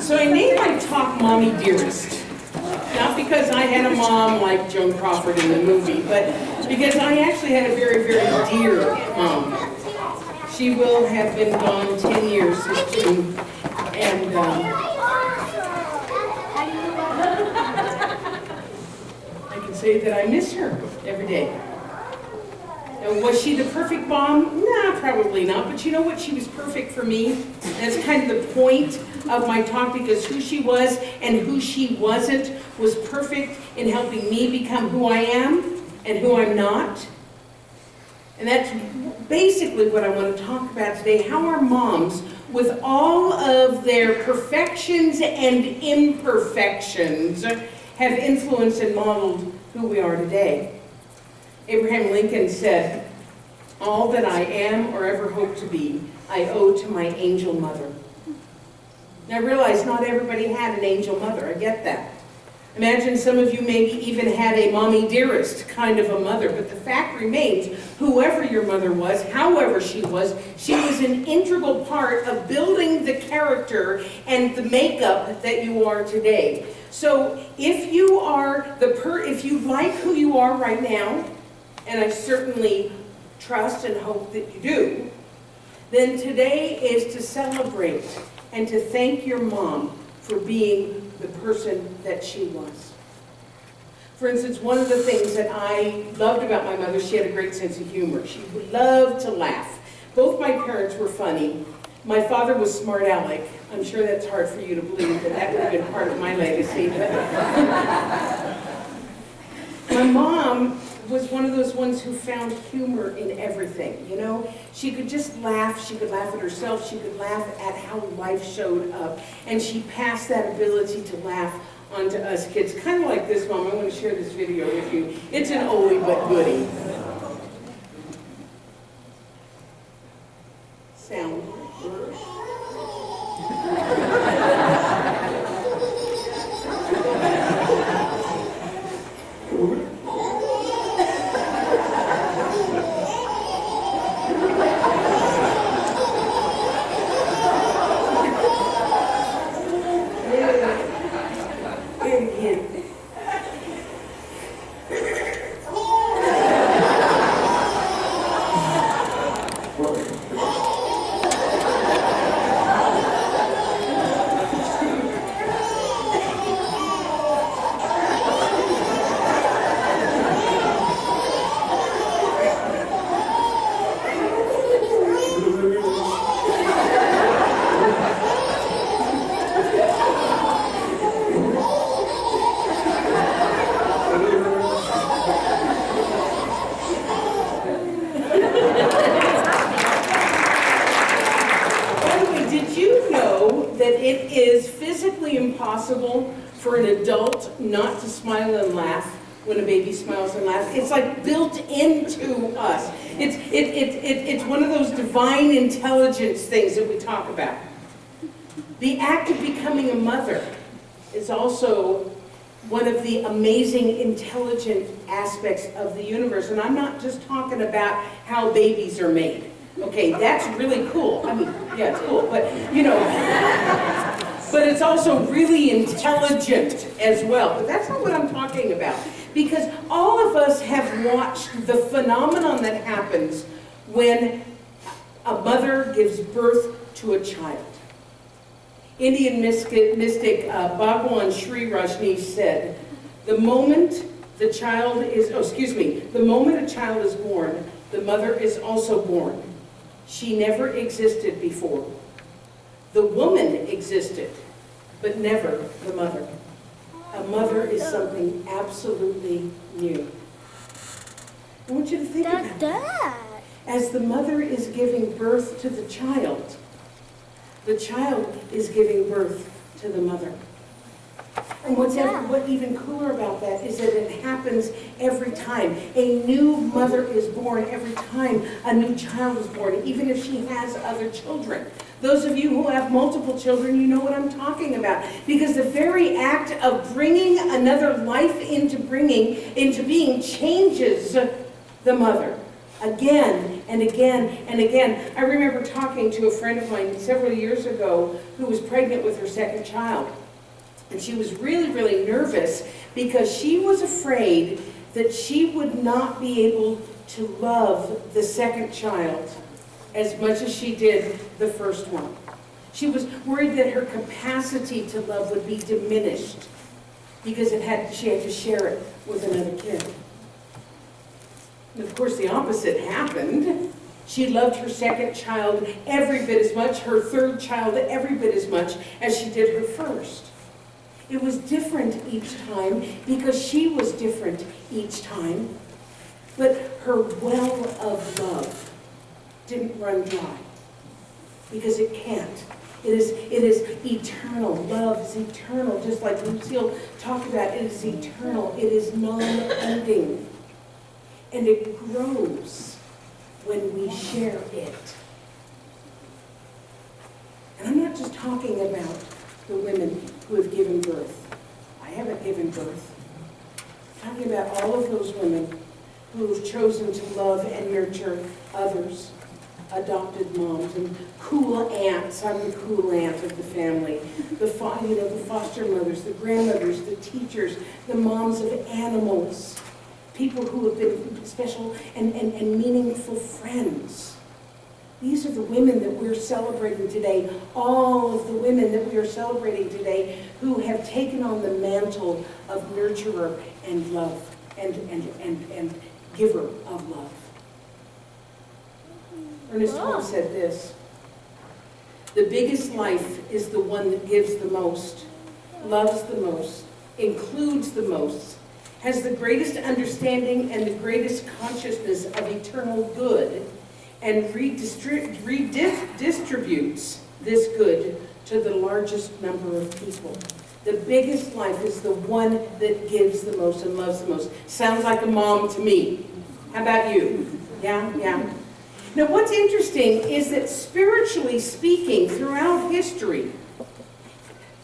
So I named my talk Mommy Dearest. Not because I had a mom like Joan Crawford in the movie, but because I actually had a very, very dear mom. She will have been gone 10 years this June, and I can say that I miss her every day. And was she the perfect mom? Nah, probably not. But you know what? She was perfect for me. That's kind of the point of my talk, because who she was and who she wasn't was perfect in helping me become who I am and who I'm not. And that's basically what I want to talk about today, how our moms, with all of their perfections and imperfections, have influenced and modeled who we are today. Abraham Lincoln said, "All that I am or ever hope to be, I owe to my angel mother." Now I realize not everybody had an angel mother, I get that. Imagine some of you maybe even had a Mommy Dearest kind of a mother, but the fact remains, whoever your mother was, however she was an integral part of building the character and the makeup that you are today. So if you are if you like who you are right now, and I certainly trust and hope that you do, then today is to celebrate and to thank your mom for being the person that she was. For instance, one of the things that I loved about my mother, she had a great sense of humor. She loved to laugh. Both my parents were funny. My father was smart aleck. I'm sure that's hard for you to believe, but that would have been part of my legacy. My mom was one of those ones who found humor in everything, you know? She could just laugh. She could laugh at herself. She could laugh at how life showed up. And she passed that ability to laugh onto us kids. Kind of like this, Mom. I want to share this video with you. It's an oldie but goodie. Sound. It is physically impossible for an adult not to smile and laugh when a baby smiles and laughs. It's like built into us. It's one of those divine intelligence things that we talk about. The act of becoming a mother is also one of the amazing intelligent aspects of the universe. And I'm not just talking about how babies are made. Okay, that's really cool. I mean, yeah, it's cool, but you know, but it's also really intelligent as well. But that's not what I'm talking about. Because all of us have watched the phenomenon that happens when a mother gives birth to a child. Indian mystic Bhagwan Sri Rajneesh said, the moment a child is born, the mother is also born. She never existed before. The woman existed, but never the mother. A mother is something absolutely new. I want you to think about that. As the mother is giving birth to the child is giving birth to the mother. And what even cooler about that is that it happens every time. A new mother is born every time a new child is born, even if she has other children. Those of you who have multiple children, you know what I'm talking about. Because the very act of bringing another life into being changes the mother. again and again and again. I remember talking to a friend of mine several years ago who was pregnant with her second child. And she was really, really nervous because she was afraid that she would not be able to love the second child as much as she did the first one. She was worried that her capacity to love would be diminished because she had to share it with another kid. And of course, the opposite happened. She loved her second child every bit as much, her third child every bit as much as she did her first. It was different each time because she was different each time. But her well of love didn't run dry because it can't. It is eternal. Love is eternal, just like Lucille talked about. It is eternal. It is non-ending. And it grows when we share it. And I'm not just talking about the women who have given birth. I haven't given birth. I'm talking about all of those women who have chosen to love and nurture others. Adopted moms and cool aunts. I'm the cool aunt of the family. The foster mothers, the grandmothers, the teachers, the moms of animals. People who have been special and meaningful friends. These are the women that we're celebrating today. All of the women that we are celebrating today who have taken on the mantle of nurturer and love and giver of love. Ernest Holmes said this: the biggest life is the one that gives the most, loves the most, includes the most, has the greatest understanding and the greatest consciousness of eternal good, and redistributes this good to the largest number of people. The biggest life is the one that gives the most and loves the most. Sounds like a mom to me. How about you? Yeah. Now what's interesting is that spiritually speaking, throughout history,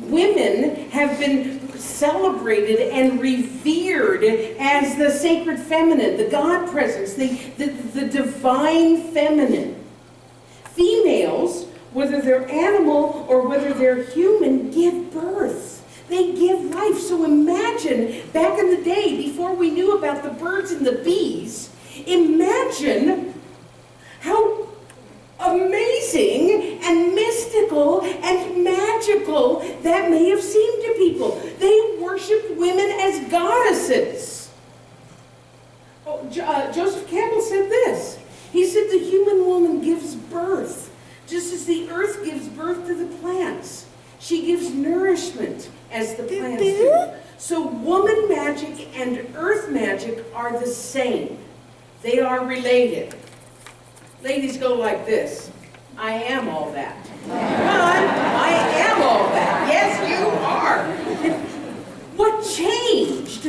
women have been celebrated and revered as the sacred feminine, the God presence, the divine feminine. Females, whether they're animal or whether they're human, give birth. They give life. So imagine, back in the day, before we knew about the birds and the bees, imagine how amazing and mystical and magical that may have seemed to people. They worshipped women as goddesses. Joseph Campbell said this. He said the human woman gives birth, just as the earth gives birth to the plants. She gives nourishment as the plants do. So woman magic and earth magic are the same. They are related. Ladies go like this. I am all that. I am all that. Yes, you are. What changed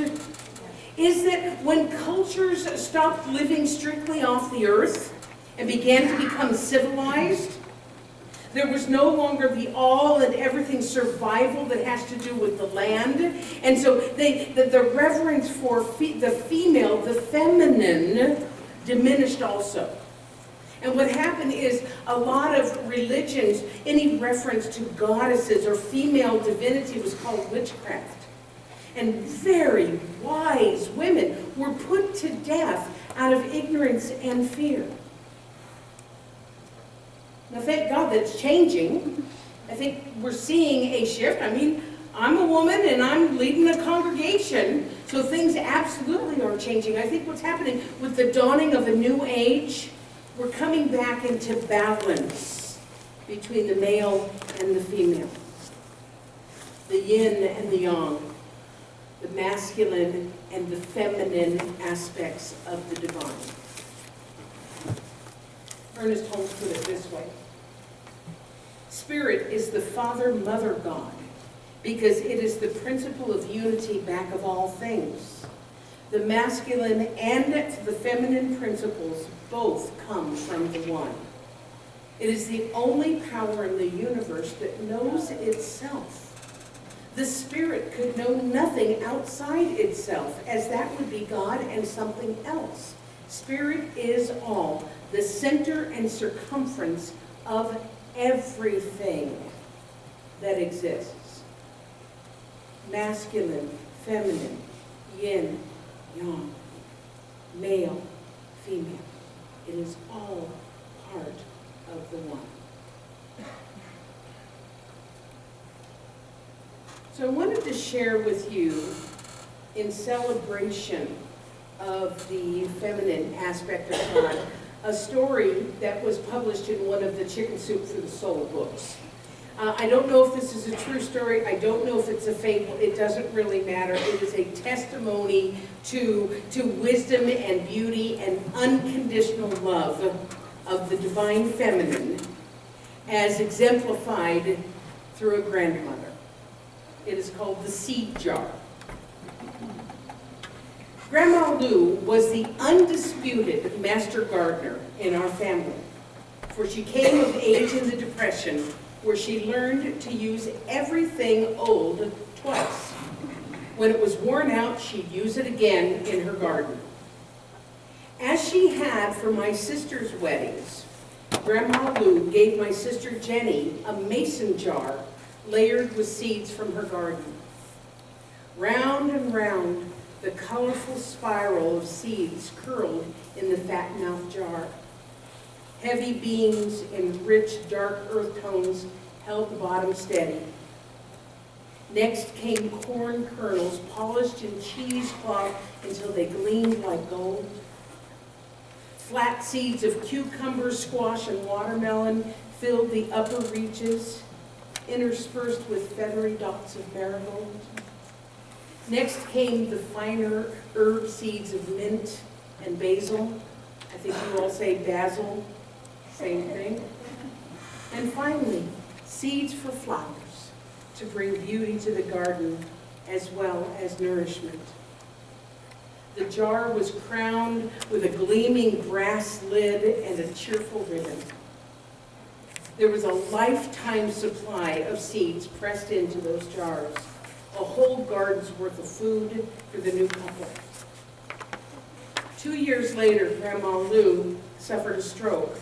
is that when cultures stopped living strictly off the earth and began to become civilized, there was no longer the all and everything survival that has to do with the land. And so the reverence for the female, the feminine, diminished also. And what happened is a lot of religions, any reference to goddesses or female divinity was called witchcraft. And very wise women were put to death out of ignorance and fear. Now thank God that's changing. I think we're seeing a shift. I mean, I'm a woman and I'm leading a congregation, so things absolutely are changing. I think what's happening with the dawning of a new age, we're coming back into balance between the male and the female, the yin and the yang, the masculine and the feminine aspects of the divine. Ernest Holmes put it this way: Spirit is the Father-Mother God because it is the principle of unity back of all things. The masculine and the feminine principles both come from the one. It is the only power in the universe that knows itself. The Spirit could know nothing outside itself, as that would be God and something else. Spirit is all, the center and circumference of everything that exists. Masculine, feminine, yin, yang, male, female. It is all part of the one. So I wanted to share with you, in celebration of the feminine aspect of God, a story that was published in one of the Chicken Soup for the Soul books. I don't know if this is a true story. I don't know if it's a fable. It doesn't really matter. It is a testimony to wisdom and beauty and unconditional love of the divine feminine as exemplified through a grandmother. It is called The Seed Jar. Grandma Lou was the undisputed master gardener in our family, for she came of age in the Depression, where she learned to use everything old twice. When it was worn out, she'd use it again in her garden. As she had for my sister's weddings, Grandma Lou gave my sister Jenny a mason jar layered with seeds from her garden. Round and round, the colorful spiral of seeds curled in the fat-mouthed jar. Heavy beams in rich, dark earth tones held the bottom steady. Next came corn kernels polished in cheesecloth until they gleamed like gold. Flat seeds of cucumber, squash, and watermelon filled the upper reaches, interspersed with feathery dots of marigold. Next came the finer herb seeds of mint and basil. I think you all say basil, same thing. And finally, seeds for flowers to bring beauty to the garden as well as nourishment. The jar was crowned with a gleaming brass lid and a cheerful ribbon. There was a lifetime supply of seeds pressed into those jars, a whole garden's worth of food for the new couple. 2 years later, Grandma Lou suffered a stroke,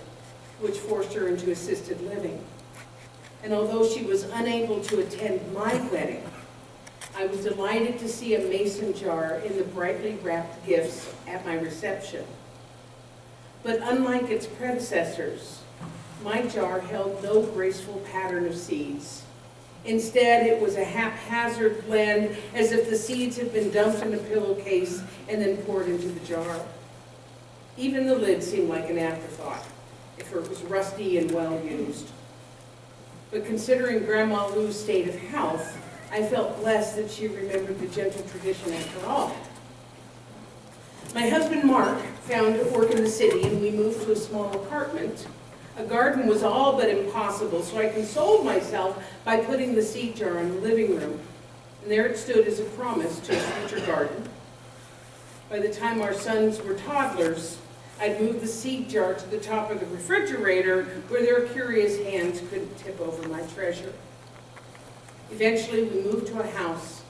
which forced her into assisted living. And although she was unable to attend my wedding, I was delighted to see a mason jar in the brightly wrapped gifts at my reception. But unlike its predecessors, my jar held no graceful pattern of seeds. Instead, it was a haphazard blend, as if the seeds had been dumped in a pillowcase and then poured into the jar. Even the lid seemed like an afterthought, if it was rusty and well used. But considering Grandma Lou's state of health, I felt blessed that she remembered the gentle tradition after all. My husband Mark found work in the city, and we moved to a small apartment. A garden was all but impossible, so I consoled myself by putting the seed jar in the living room. And there it stood as a promise to a future garden. By the time our sons were toddlers, I'd moved the seed jar to the top of the refrigerator where their curious hands couldn't tip over my treasure. Eventually, we moved to a house,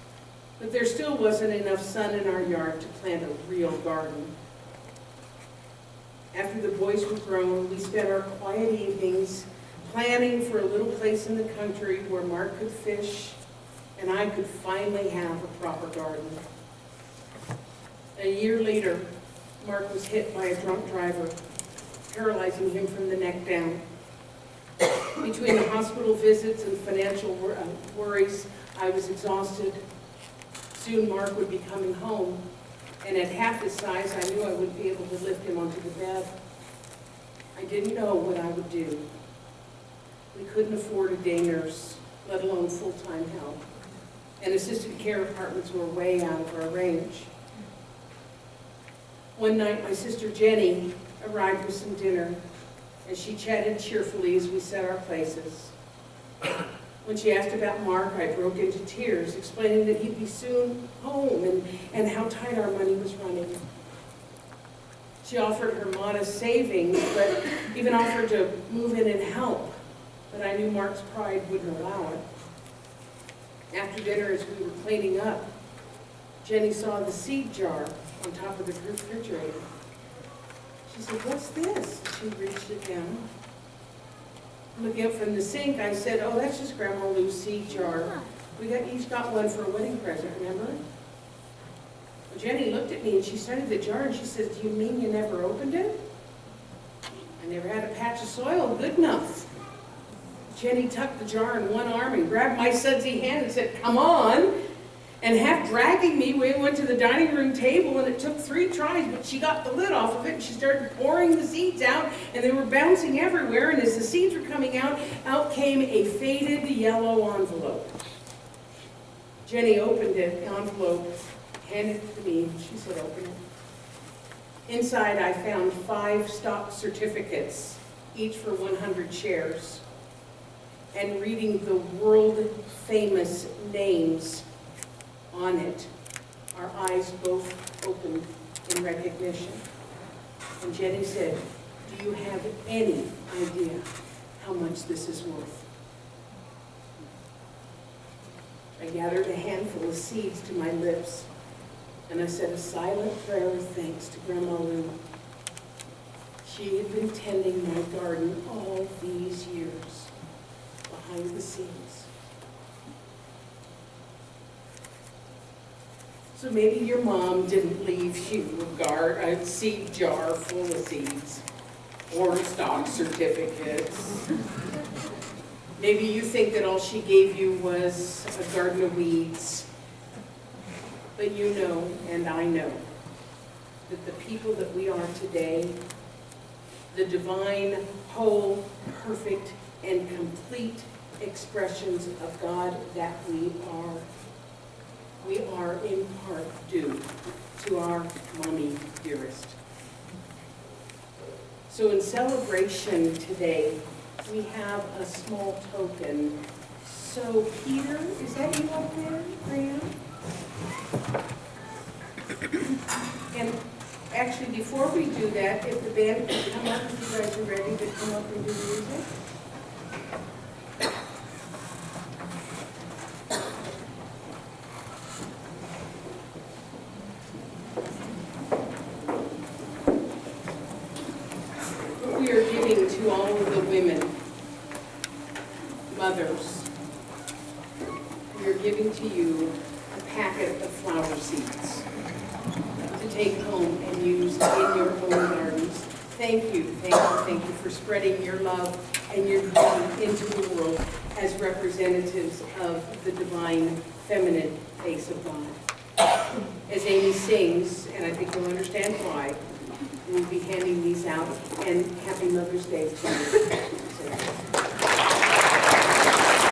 but there still wasn't enough sun in our yard to plant a real garden. After the boys were grown, we spent our quiet evenings planning for a little place in the country where Mark could fish and I could finally have a proper garden. A year later, Mark was hit by a drunk driver, paralyzing him from the neck down. Between the hospital visits and financial worries, I was exhausted. Soon Mark would be coming home, and at half his size, I knew I wouldn't be able to lift him onto the bed. I didn't know what I would do. We couldn't afford a day nurse, let alone full-time help, and assisted care apartments were way out of our range. One night, my sister Jenny arrived with some dinner, and she chatted cheerfully as we set our places. When she asked about Mark, I broke into tears, explaining that he'd be soon home and how tight our money was running. She offered her modest savings, but even offered to move in and help, but I knew Mark's pride wouldn't allow it. After dinner, as we were cleaning up, Jenny saw the seed jar on top of the refrigerator. She said, what's this? She reached it down. Looking up from the sink, I said, oh, that's just Grandma Lou's seed jar. We each got one for a wedding present, remember? Well, Jenny looked at me and she studied the jar and she said, do you mean you never opened it? I never had a patch of soil good enough. Jenny tucked the jar in one arm and grabbed my sudsy hand and said, come on. And half dragging me, we went to the dining room table, and it took 3 tries, but she got the lid off of it, and she started pouring the seeds out, and they were bouncing everywhere, and as the seeds were coming out, out came a faded yellow envelope. Jenny opened it, the envelope, handed it to me, and she said, open it. Inside, I found 5 stock certificates, each for 100 shares, and reading the world-famous names on it, our eyes both opened in recognition. And Jenny said, do you have any idea how much this is worth? I gathered a handful of seeds to my lips, and I said a silent prayer of thanks to Grandma Lou. She had been tending my garden all these years, behind the scenes. So maybe your mom didn't leave you a seed jar full of seeds or stock certificates. Maybe you think that all she gave you was a garden of weeds. But you know, and I know, that the people that we are today, the divine, whole, perfect, and complete expressions of God that we are in part due to our Mommy Dearest. So in celebration today, we have a small token. So Peter, is that you up there, Graham? And actually, before we do that, if the band could come up, if you guys are ready to come up and do music. We are giving to all of the women, mothers. We are giving to you a packet of flower seeds to take home and use in your own gardens. Thank you for spreading your love and your beauty into the world as representatives of the divine feminine face of God. As Amy sings, and I think you'll understand why, we'll be handing these out, and happy Mother's Day to you.